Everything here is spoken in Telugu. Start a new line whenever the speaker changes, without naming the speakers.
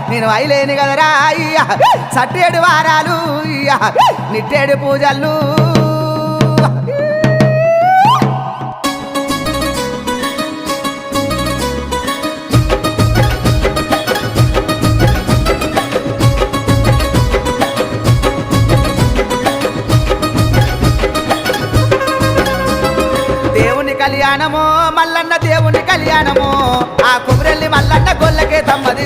నేను అయిలేని కదరా సట్టేడు వారాలు నిట్టేడు పూజలు కళ్యాణమో మల్లన్న దేవుని కళ్యాణమో ఆ కుబరెల్లి మల్లన్న గొల్లకే తమ్మది